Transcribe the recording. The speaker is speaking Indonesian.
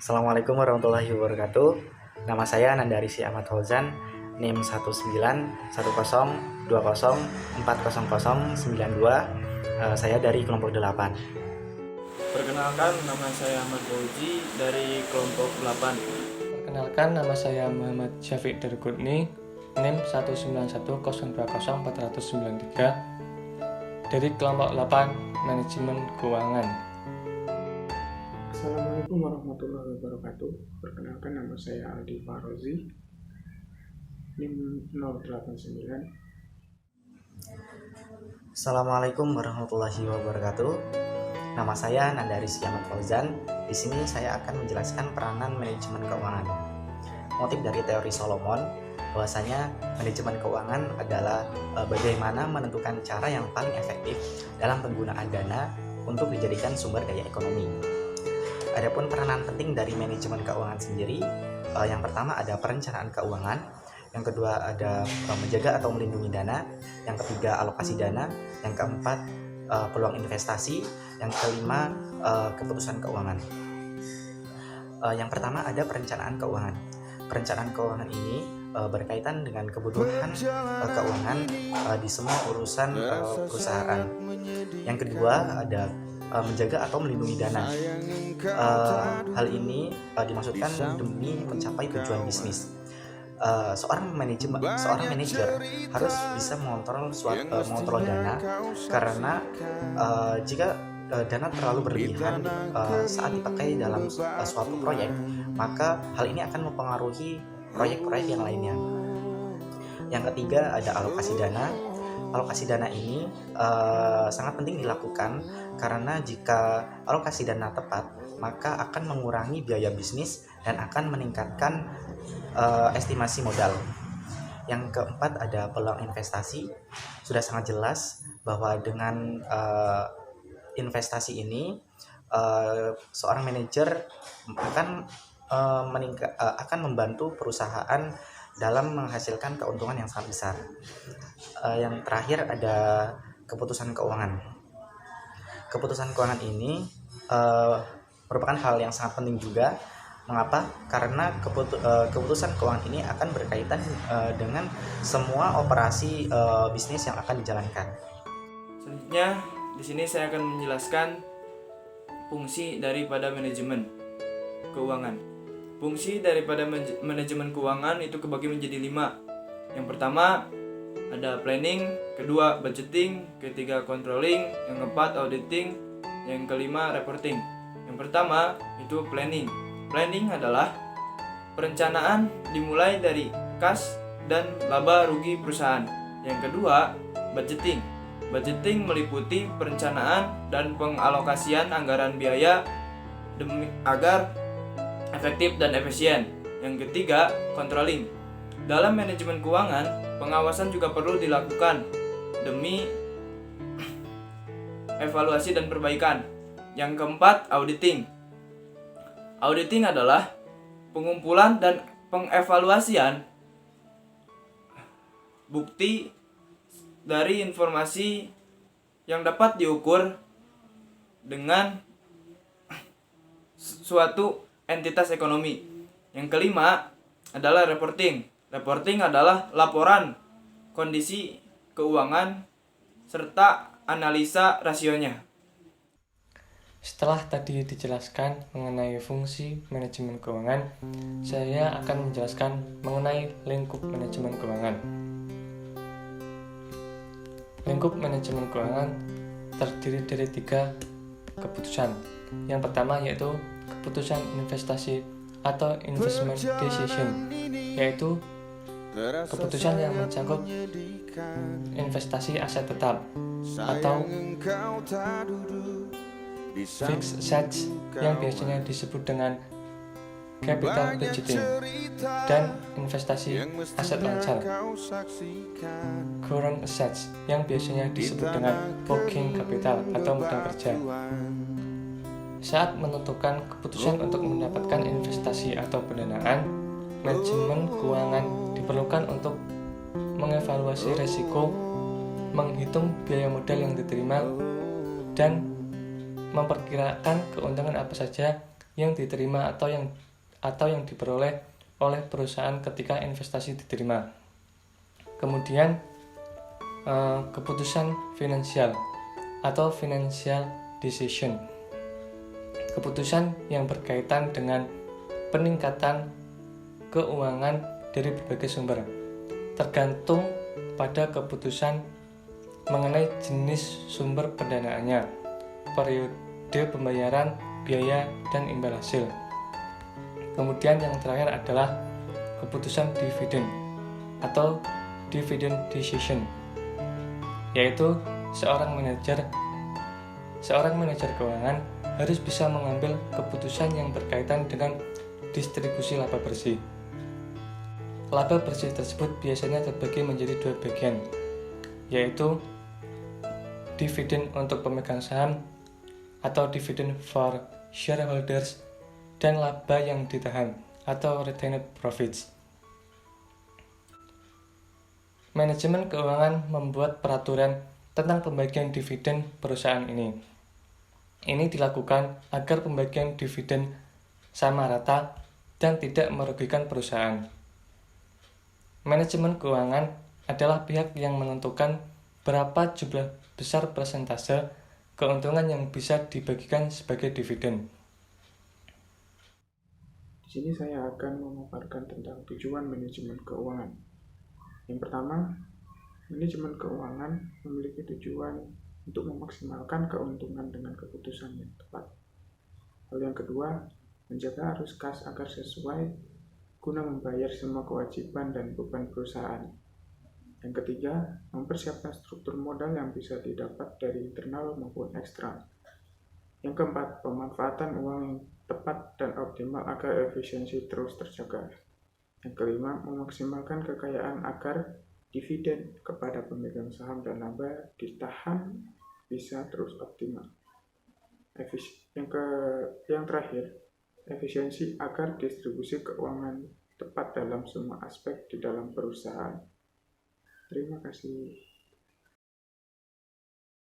Assalamualaikum warahmatullahi wabarakatuh. Nama saya Nandarisi Ahmad Fauzan, NIM 19102040092. Saya dari kelompok 8. Perkenalkan, nama saya Ahmad Fauzi dari kelompok 8. Perkenalkan, nama saya Muhammad Syafiq Dargutni, NIM 1910493 dari kelompok 8 Manajemen Keuangan. Assalamualaikum warahmatullahi wabarakatuh. Perkenalkan, nama saya Aldi Farozi, NIM 089. Assalamualaikum warahmatullahi wabarakatuh. Nama saya Nandarisi Ahmad Fauzan. Di sini saya akan menjelaskan peranan manajemen keuangan. Motif dari teori Solomon bahwasanya manajemen keuangan adalah bagaimana menentukan cara yang paling efektif dalam penggunaan dana untuk dijadikan sumber daya ekonomi. Adapun peranan penting dari manajemen keuangan sendiri, yang pertama ada perencanaan keuangan, yang kedua ada menjaga atau melindungi dana, yang ketiga alokasi dana, yang keempat peluang investasi, yang kelima keputusan keuangan. Yang pertama ada perencanaan keuangan. Perencanaan keuangan ini berkaitan dengan kebutuhan keuangan di semua urusan perusahaan. Yang kedua ada menjaga atau melindungi dana. Hal ini dimaksudkan demi mencapai tujuan bisnis. Seorang manajer harus bisa mengontrol dana, karena jika dana terlalu berlebihan saat dipakai dalam suatu proyek, maka hal ini akan mempengaruhi proyek-proyek yang lainnya. Yang ketiga ada alokasi dana. Alokasi dana ini sangat penting dilakukan karena jika alokasi dana tepat, maka akan mengurangi biaya bisnis dan akan meningkatkan estimasi modal. Yang keempat ada peluang investasi. Sudah sangat jelas bahwa dengan investasi ini seorang manajer akan membantu perusahaan dalam menghasilkan keuntungan yang sangat besar. Yang terakhir ada keputusan keuangan. Keputusan keuangan ini merupakan hal yang sangat penting juga. Mengapa? Karena keputusan keuangan ini akan berkaitan dengan semua operasi bisnis yang akan dijalankan. Selanjutnya, di sini saya akan menjelaskan fungsi daripada manajemen keuangan. Fungsi daripada manajemen keuangan itu kebagi menjadi 5. Yang pertama ada planning, kedua budgeting, ketiga controlling, yang keempat auditing, yang kelima reporting. Yang pertama itu planning. Planning adalah perencanaan dimulai dari kas dan laba rugi perusahaan. Yang kedua, budgeting. Budgeting meliputi perencanaan dan pengalokasian anggaran biaya agar efektif dan efisien. Yang ketiga, controlling. Dalam manajemen keuangan, pengawasan juga perlu dilakukan demi evaluasi dan perbaikan. Yang keempat, auditing. Auditing adalah pengumpulan dan pengevaluasian bukti dari informasi yang dapat diukur dengan suatu entitas ekonomi. Yang kelima adalah reporting. Reporting adalah laporan kondisi keuangan serta analisa rasionya. Setelah tadi dijelaskan mengenai fungsi manajemen keuangan, saya akan menjelaskan mengenai lingkup manajemen keuangan. Lingkup manajemen keuangan terdiri dari 3 keputusan. Yang pertama yaitu keputusan investasi atau investment decision, yaitu keputusan yang mencangkup investasi aset tetap atau fixed assets yang biasanya disebut dengan capital budgeting, dan investasi aset lancar current assets yang biasanya disebut dengan working capital atau modal kerja. Saat menentukan keputusan untuk mendapatkan investasi atau pendanaan, manajemen keuangan diperlukan untuk mengevaluasi risiko, menghitung biaya modal yang diterima, dan memperkirakan keuntungan apa saja yang diterima atau yang diperoleh oleh perusahaan ketika investasi diterima. Kemudian keputusan finansial atau financial decision. Keputusan yang berkaitan dengan peningkatan keuangan dari berbagai sumber, tergantung pada keputusan mengenai jenis sumber pendanaannya, periode pembayaran, biaya, dan imbal hasil. Kemudian yang terakhir adalah keputusan dividen atau dividend decision, yaitu seorang manajer keuangan harus bisa mengambil keputusan yang berkaitan dengan distribusi laba bersih. Laba bersih tersebut biasanya terbagi menjadi 2 bagian, yaitu dividen untuk pemegang saham atau dividen for shareholders, dan laba yang ditahan atau retained profits. Manajemen keuangan membuat peraturan tentang pembagian dividen perusahaan ini. Ini dilakukan agar pembagian dividen sama rata dan tidak merugikan perusahaan. Manajemen keuangan adalah pihak yang menentukan berapa jumlah besar persentase keuntungan yang bisa dibagikan sebagai dividen. Di sini saya akan memaparkan tentang tujuan manajemen keuangan. Yang pertama, manajemen keuangan memiliki tujuan untuk memaksimalkan keuntungan dengan keputusan yang tepat. Lalu yang kedua, menjaga arus kas agar sesuai guna membayar semua kewajiban dan beban perusahaan. Yang ketiga, mempersiapkan struktur modal yang bisa didapat dari internal maupun eksternal. Yang keempat, pemanfaatan uang yang tepat dan optimal agar efisiensi terus terjaga. Yang kelima, memaksimalkan kekayaan agar dividen kepada pemegang saham dan laba ditahan bisa terus optimal. Yang terakhir, efisiensi agar distribusi keuangan tepat dalam semua aspek di dalam perusahaan. Terima kasih.